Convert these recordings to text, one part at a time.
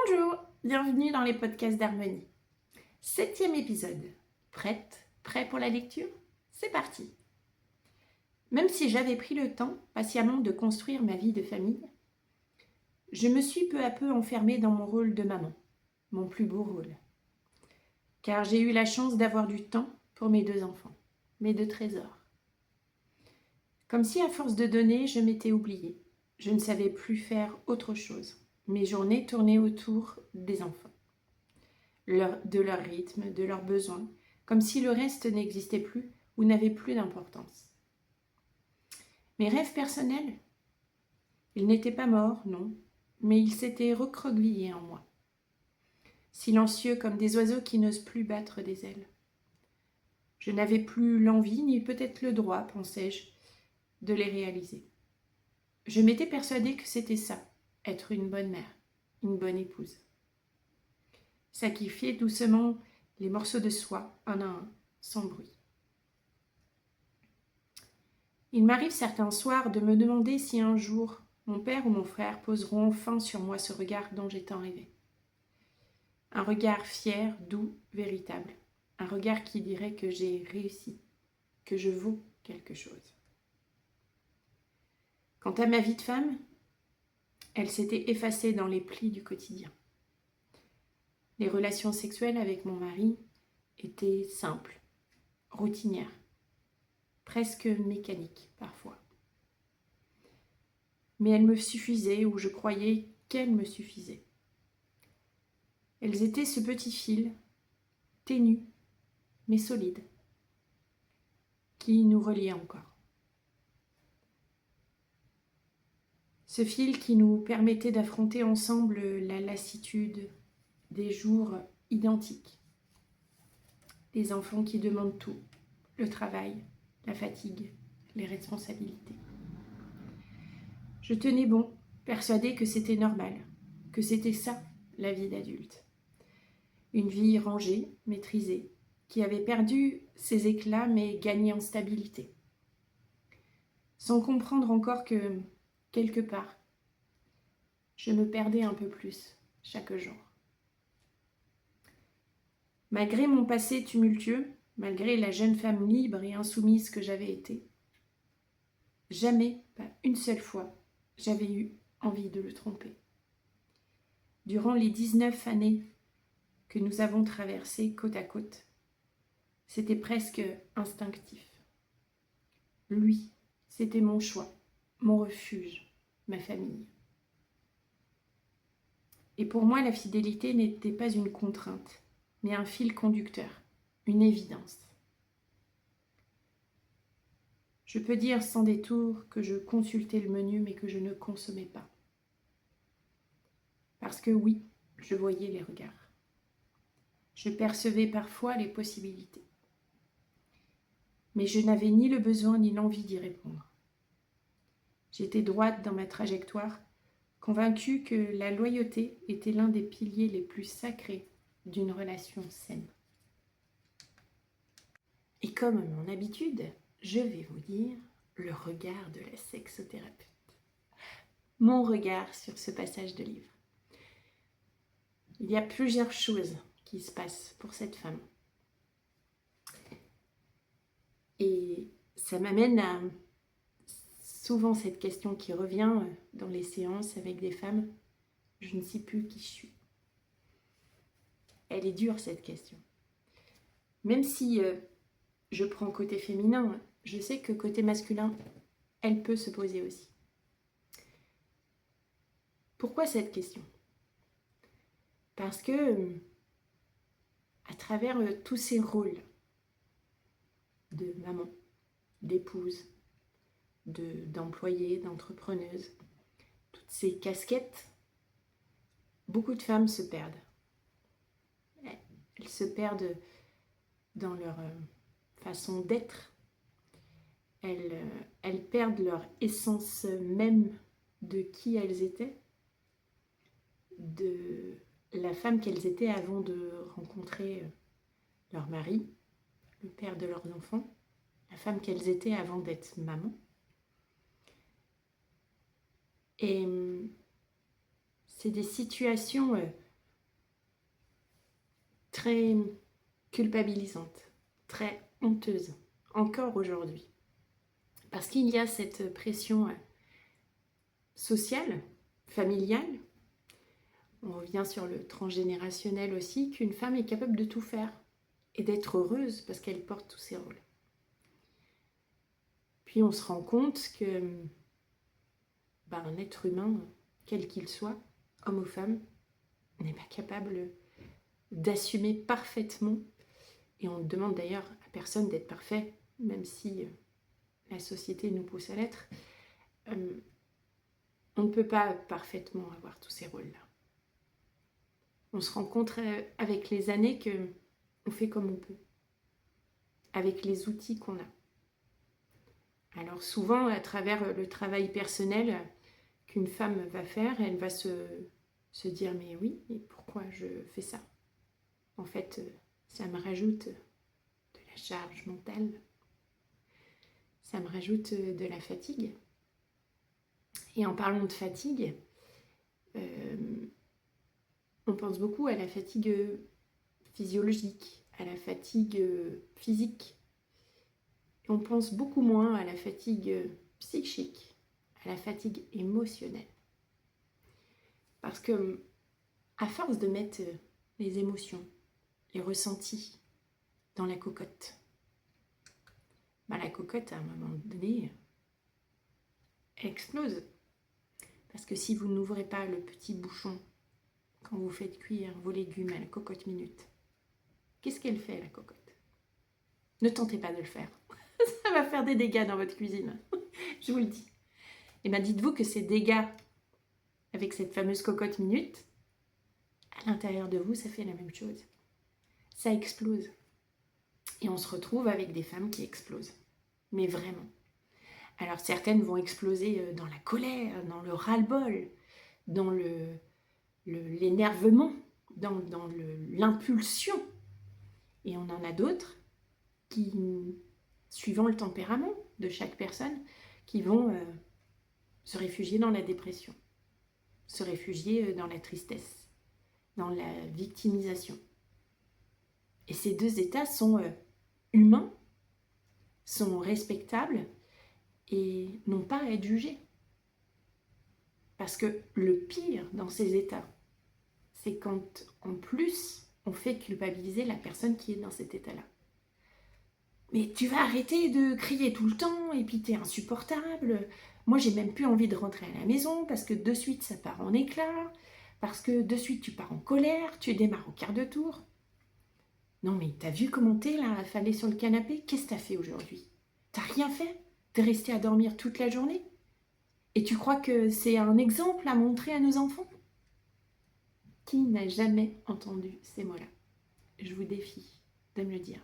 Bonjour, bienvenue dans les podcasts d'Harmonie. 7e épisode. Prête? Prêt pour la lecture? C'est parti. Même si j'avais pris le temps patiemment de construire ma vie de famille, je me suis peu à peu enfermée dans mon rôle de maman, mon plus beau rôle. Car j'ai eu la chance d'avoir du temps pour mes 2 enfants, mes 2 trésors. Comme si à force de donner, je m'étais oubliée. Je ne savais plus faire autre chose. Mes journées tournaient autour des enfants, de leur rythme, de leurs besoins, comme si le reste n'existait plus ou n'avait plus d'importance. Mes rêves personnels, ils n'étaient pas morts, non, mais ils s'étaient recroquevillés en moi, silencieux comme des oiseaux qui n'osent plus battre des ailes. Je n'avais plus l'envie, ni peut-être le droit, pensais-je, de les réaliser. Je m'étais persuadée que c'était ça, être une bonne mère, une bonne épouse. Sacrifier doucement les morceaux de soi, un à un, sans bruit. Il m'arrive certains soirs de me demander si un jour mon père ou mon frère poseront enfin sur moi ce regard dont j'ai tant rêvé. Un regard fier, doux, véritable. Un regard qui dirait que j'ai réussi, que je vaux quelque chose. Quant à ma vie de femme, elle s'était effacée dans les plis du quotidien. Les relations sexuelles avec mon mari étaient simples, routinières, presque mécaniques parfois. Mais elles me suffisaient, ou je croyais qu'elles me suffisaient. Elles étaient ce petit fil, ténu, mais solide, qui nous reliait encore. Ce fil qui nous permettait d'affronter ensemble la lassitude des jours identiques, des enfants qui demandent tout, le travail, la fatigue, les responsabilités. Je tenais bon, persuadée que c'était normal, que c'était ça, la vie d'adulte. Une vie rangée, maîtrisée, qui avait perdu ses éclats mais gagné en stabilité. Sans comprendre encore que, quelque part, je me perdais un peu plus chaque jour. Malgré mon passé tumultueux, malgré la jeune femme libre et insoumise que j'avais été, jamais, pas une seule fois, j'avais eu envie de le tromper. Durant les 19 années que nous avons traversées côte à côte, c'était presque instinctif. Lui, c'était mon choix, mon refuge, ma famille. Et pour moi, la fidélité n'était pas une contrainte, mais un fil conducteur, une évidence. Je peux dire sans détour que je consultais le menu, mais que je ne consommais pas. Parce que oui, je voyais les regards. Je percevais parfois les possibilités. Mais je n'avais ni le besoin ni l'envie d'y répondre. J'étais droite dans ma trajectoire, convaincue que la loyauté était l'un des piliers les plus sacrés d'une relation saine. Et comme à mon habitude, je vais vous dire le regard de la sexothérapeute. Mon regard sur ce passage de livre. Il y a plusieurs choses qui se passent pour cette femme. Et ça m'amène à souvent cette question qui revient dans les séances avec des femmes. Je ne sais plus qui je suis. Elle est dure cette question. Même si je prends côté féminin, je sais que côté masculin, elle peut se poser aussi. Pourquoi cette question ? Parce que à travers tous ces rôles de maman, d'épouse, d'employée, d'entrepreneuse, toutes ces casquettes, beaucoup de femmes se perdent. Elles se perdent dans leur façon d'être. Elles perdent leur essence même de qui elles étaient, de la femme qu'elles étaient avant de rencontrer leur mari, le père de leurs enfants, la femme qu'elles étaient avant d'être maman. Et c'est des situations très culpabilisante, très honteuse, encore aujourd'hui. Parce qu'il y a cette pression sociale, familiale. On revient sur le transgénérationnel aussi, qu'une femme est capable de tout faire et d'être heureuse parce qu'elle porte tous ses rôles. Puis on se rend compte que un être humain, quel qu'il soit, homme ou femme, n'est pas capable d'assumer parfaitement, et on ne demande d'ailleurs à personne d'être parfait, même si la société nous pousse à l'être, on ne peut pas parfaitement avoir tous ces rôles-là. On se rend compte avec les années que on fait comme on peut, avec les outils qu'on a. Alors souvent, à travers le travail personnel qu'une femme va faire, elle va se dire « mais oui, et pourquoi je fais ça ?» En fait, ça me rajoute de la charge mentale, ça me rajoute de la fatigue. Et en parlant de fatigue, on pense beaucoup à la fatigue physiologique, à la fatigue physique. Et on pense beaucoup moins à la fatigue psychique, à la fatigue émotionnelle. Parce que, à force de mettre les émotions, les ressentis dans la cocotte, la cocotte, à un moment donné, elle explose. Parce que si vous n'ouvrez pas le petit bouchon quand vous faites cuire vos légumes à la cocotte minute, qu'est-ce qu'elle fait, la cocotte? Ne tentez pas de le faire. Ça va faire des dégâts dans votre cuisine. Je vous le dis. Et bien dites-vous que ces dégâts avec cette fameuse cocotte minute, à l'intérieur de vous, ça fait la même chose. Ça explose. Et on se retrouve avec des femmes qui explosent. Mais vraiment. Alors certaines vont exploser dans la colère, dans le ras-le-bol, dans l'énervement, dans l'impulsion. Et on en a d'autres qui, suivant le tempérament de chaque personne, qui vont se réfugier dans la dépression, se réfugier dans la tristesse, dans la victimisation. Et ces deux états sont humains, sont respectables et n'ont pas à être jugés. Parce que le pire dans ces états, c'est quand en plus on fait culpabiliser la personne qui est dans cet état-là. Mais tu vas arrêter de crier tout le temps et puis t'es insupportable. Moi j'ai même plus envie de rentrer à la maison parce que de suite ça part en éclats, parce que de suite tu pars en colère, tu démarres au quart de tour. Non mais t'as vu comment t'es là, affalé sur le canapé? Qu'est-ce que t'as fait aujourd'hui? T'as rien fait? T'es resté à dormir toute la journée? Et tu crois que c'est un exemple à montrer à nos enfants? Qui n'a jamais entendu ces mots-là? Je vous défie de me le dire.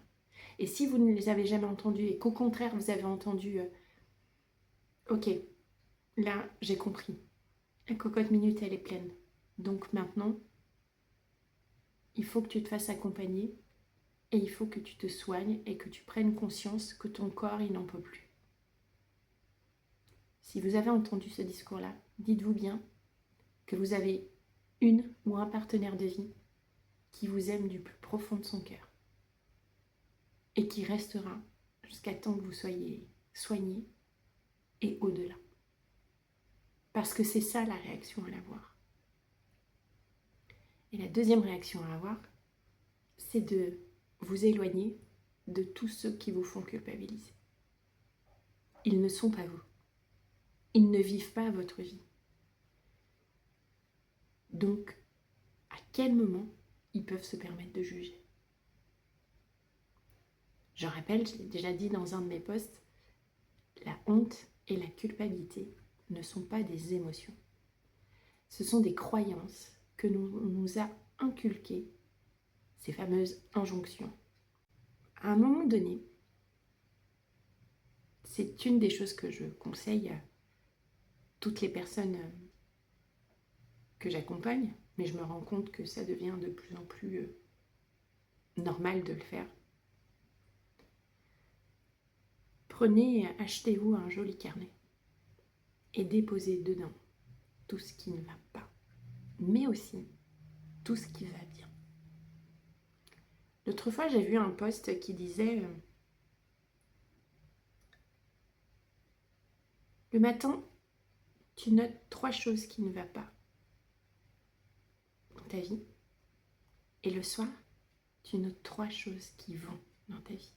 Et si vous ne les avez jamais entendus et qu'au contraire vous avez entendu ok, là j'ai compris, la cocotte minute elle est pleine, donc maintenant il faut que tu te fasses accompagner et il faut que tu te soignes et que tu prennes conscience que ton corps il n'en peut plus. Si vous avez entendu ce discours-là, dites-vous bien que vous avez une ou un partenaire de vie qui vous aime du plus profond de son cœur et qui restera jusqu'à temps que vous soyez soigné et au-delà. Parce que c'est ça la réaction à avoir. Et la deuxième réaction à avoir, c'est de vous éloigner de tous ceux qui vous font culpabiliser. Ils ne sont pas vous. Ils ne vivent pas votre vie. Donc, à quel moment ils peuvent se permettre de juger? Je rappelle, je l'ai déjà dit dans un de mes posts, la honte et la culpabilité ne sont pas des émotions. Ce sont des croyances que on nous a inculquées, ces fameuses injonctions. À un moment donné, c'est une des choses que je conseille à toutes les personnes que j'accompagne, mais je me rends compte que ça devient de plus en plus normal de le faire. Achetez-vous un joli carnet et déposez dedans tout ce qui ne va pas, mais aussi tout ce qui va bien. L'autre fois, j'ai vu un post qui disait le matin, tu notes 3 choses qui ne vont pas dans ta vie. Et le soir, tu notes 3 choses qui vont dans ta vie.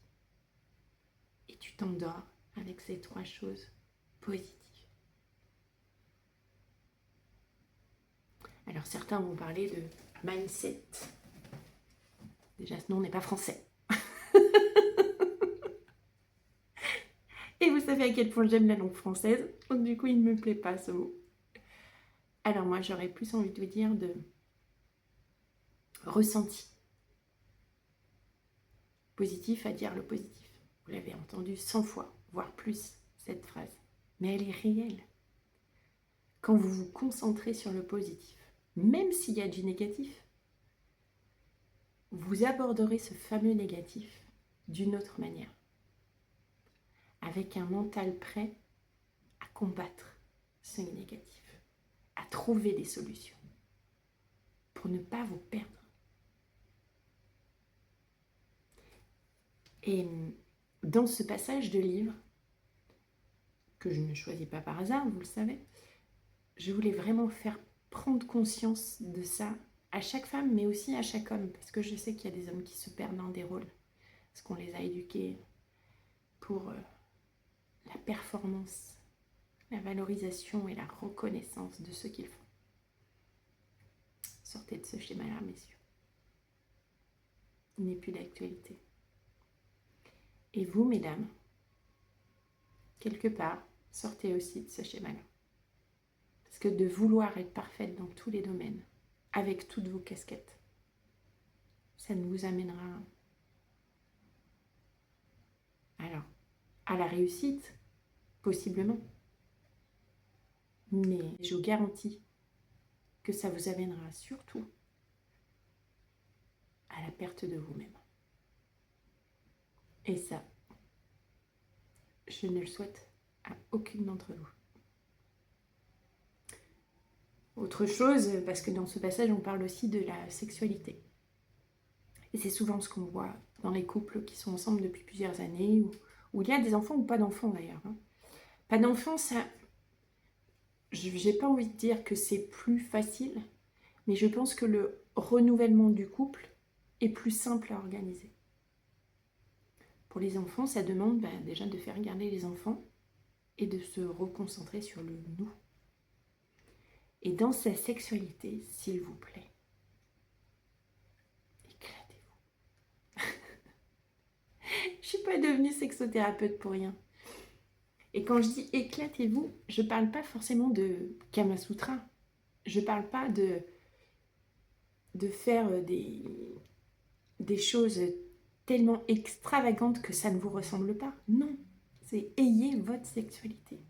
Et tu t'endors avec ces 3 choses positives. Alors certains vont parler de mindset. Déjà, ce nom n'est pas français. Et vous savez à quel point j'aime la langue française. Donc du coup, il ne me plaît pas ce mot. Alors moi, j'aurais plus envie de vous dire de ressenti. Positif à dire le positif. Vous l'avez entendu 100 fois, voire plus, cette phrase. Mais elle est réelle. Quand vous vous concentrez sur le positif, même s'il y a du négatif, vous aborderez ce fameux négatif d'une autre manière. Avec un mental prêt à combattre ce négatif, à trouver des solutions pour ne pas vous perdre. Et dans ce passage de livre, que je ne choisis pas par hasard, vous le savez, je voulais vraiment faire prendre conscience de ça à chaque femme, mais aussi à chaque homme, parce que je sais qu'il y a des hommes qui se perdent dans des rôles, parce qu'on les a éduqués pour la performance, la valorisation et la reconnaissance de ce qu'ils font. Sortez de ce schéma-là, messieurs. Il n'est plus d'actualité. Et vous, mesdames, quelque part, sortez aussi de ce schéma-là. Parce que de vouloir être parfaite dans tous les domaines, avec toutes vos casquettes, ça ne vous amènera alors à la réussite, possiblement. Mais je vous garantis que ça vous amènera surtout à la perte de vous-même. Et ça, je ne le souhaite à aucune d'entre vous. Autre chose, parce que dans ce passage, on parle aussi de la sexualité. Et c'est souvent ce qu'on voit dans les couples qui sont ensemble depuis plusieurs années, où il y a des enfants ou pas d'enfants d'ailleurs. Pas d'enfants, ça... J'ai pas envie de dire que c'est plus facile, mais je pense que le renouvellement du couple est plus simple à organiser. Pour les enfants, ça demande déjà de faire garder les enfants et de se reconcentrer sur le nous. Et dans sa sexualité, s'il vous plaît, éclatez-vous. Je suis pas devenue sexothérapeute pour rien. Et quand je dis éclatez-vous, je parle pas forcément de Kama Sutra. Je parle pas de faire des choses tellement extravagantes que ça ne vous ressemble pas. Non, c'est ayez votre sexualité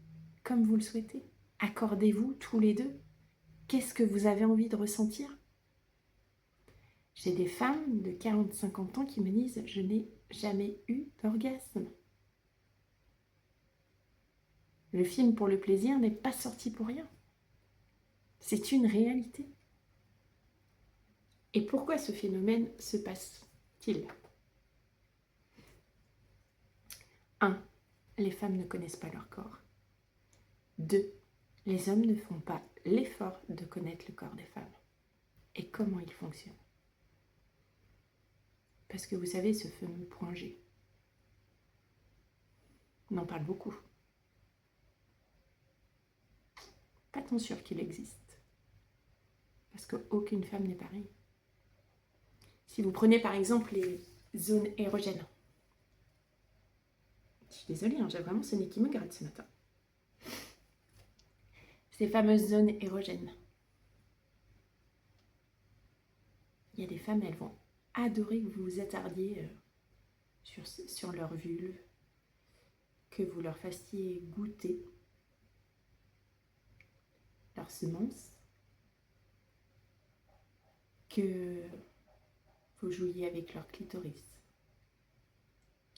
comme vous le souhaitez. Accordez-vous tous les deux. Qu'est-ce que vous avez envie de ressentir? J'ai des femmes de 40-50 ans qui me disent « Je n'ai jamais eu d'orgasme ». Le film pour le plaisir n'est pas sorti pour rien. C'est une réalité. Et pourquoi ce phénomène se passe-t-il? 1. Les femmes ne connaissent pas leur corps. 2. Les hommes ne font pas l'effort de connaître le corps des femmes et comment il fonctionne. Parce que vous savez, ce fameux point G, on en parle beaucoup. Pas tant sûr qu'il existe. Parce qu'aucune femme n'est pareille. Si vous prenez par exemple les zones érogènes, je suis désolée, j'ai vraiment ce nez qui me gratte ce matin. Ces fameuses zones érogènes. Il y a des femmes, elles vont adorer que vous vous attardiez sur leur vulve, que vous leur fassiez goûter leurs semences, que vous jouiez avec leur clitoris,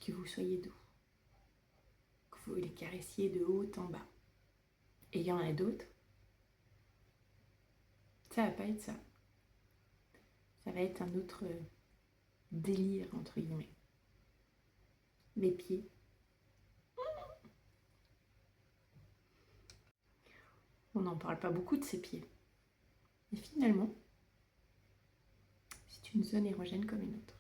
que vous soyez doux, que vous les caressiez de haut en bas. Et il y en a d'autres, ça va pas être ça. Ça va être un autre délire, entre guillemets. Les pieds. On n'en parle pas beaucoup de ces pieds. Et finalement, c'est une zone érogène comme une autre.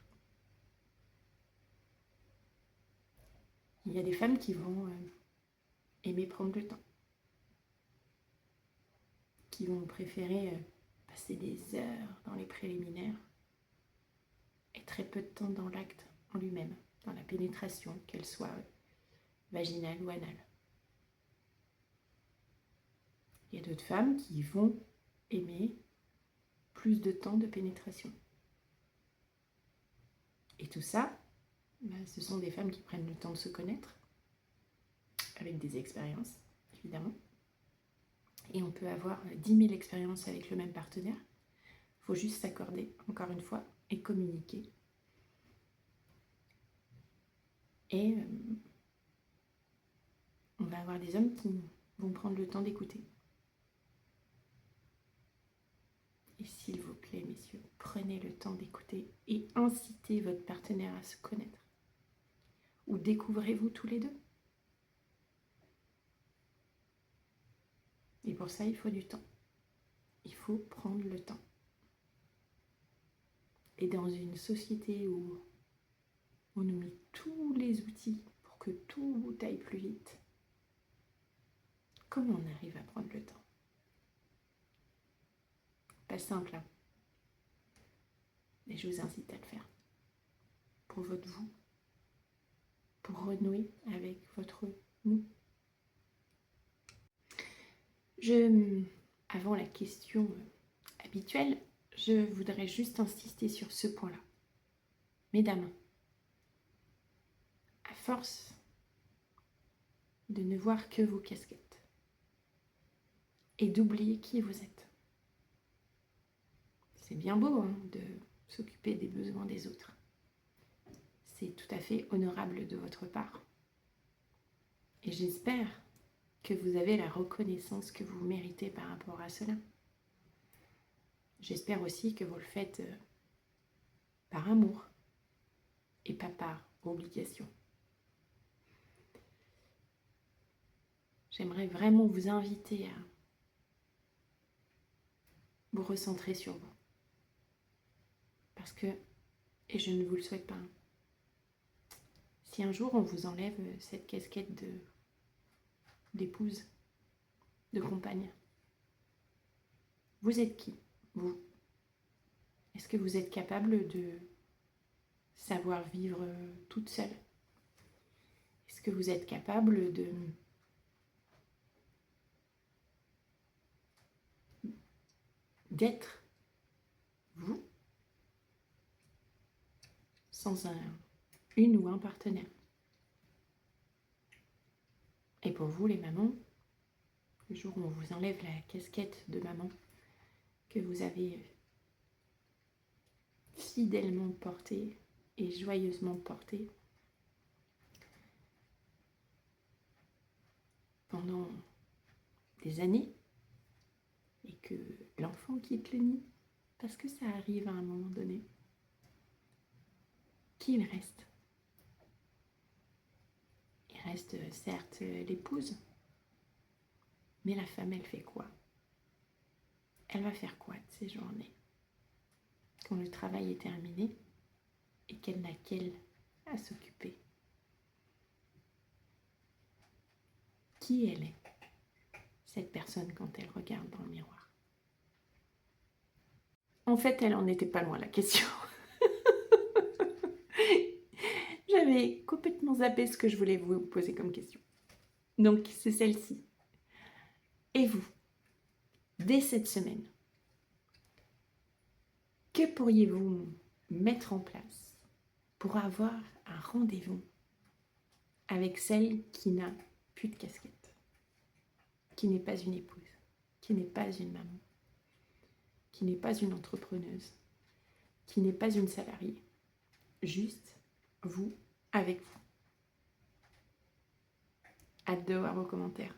Il y a des femmes qui vont aimer prendre le temps, qui vont préférer passer des heures dans les préliminaires et très peu de temps dans l'acte en lui-même, dans la pénétration, qu'elle soit vaginale ou anale. Il y a d'autres femmes qui vont aimer plus de temps de pénétration. Et tout ça, ce sont des femmes qui prennent le temps de se connaître, avec des expériences, évidemment. Et on peut avoir 10 000 expériences avec le même partenaire. Il faut juste s'accorder, encore une fois, et communiquer. Et on va avoir des hommes qui vont prendre le temps d'écouter. Et s'il vous plaît, messieurs, prenez le temps d'écouter et incitez votre partenaire à se connaître. Ou découvrez-vous tous les deux. Et pour ça, il faut du temps. Il faut prendre le temps. Et dans une société où on nous met tous les outils pour que tout aille plus vite, comment on arrive à prendre le temps? Pas simple, hein. Mais je vous incite à le faire. Pour votre vous. Pour renouer avec votre nous. Avant la question habituelle, je voudrais juste insister sur ce point-là. Mesdames, à force de ne voir que vos casquettes et d'oublier qui vous êtes, c'est bien beau de s'occuper des besoins des autres. C'est tout à fait honorable de votre part. Et j'espère que vous avez la reconnaissance que vous méritez par rapport à cela. J'espère aussi que vous le faites par amour et pas par obligation. J'aimerais vraiment vous inviter à vous recentrer sur vous. Parce que, et je ne vous le souhaite pas, si un jour on vous enlève cette casquette d'épouse, de compagne, vous êtes qui, vous? Est-ce que vous êtes capable de savoir vivre toute seule? Est-ce que vous êtes capable d'être vous sans une ou un partenaire? Et pour vous les mamans, le jour où on vous enlève la casquette de maman que vous avez fidèlement portée et joyeusement portée pendant des années, et que l'enfant quitte le nid, parce que ça arrive à un moment donné, qui il reste? Il reste certes l'épouse, mais la femme, elle fait quoi? Elle va faire quoi de ses journées quand le travail est terminé et qu'elle n'a qu'elle à s'occuper? Qui elle est, cette personne, quand elle regarde dans le miroir? En fait, elle en était pas loin, la question. J'avais complètement zappé ce que je voulais vous poser comme question. Donc, c'est celle-ci. Et vous, dès cette semaine, que pourriez-vous mettre en place pour avoir un rendez-vous avec celle qui n'a plus de casquette, qui n'est pas une épouse, qui n'est pas une maman, qui n'est pas une entrepreneuse, qui n'est pas une salariée, juste vous avec vous? Hâte de voir vos commentaires.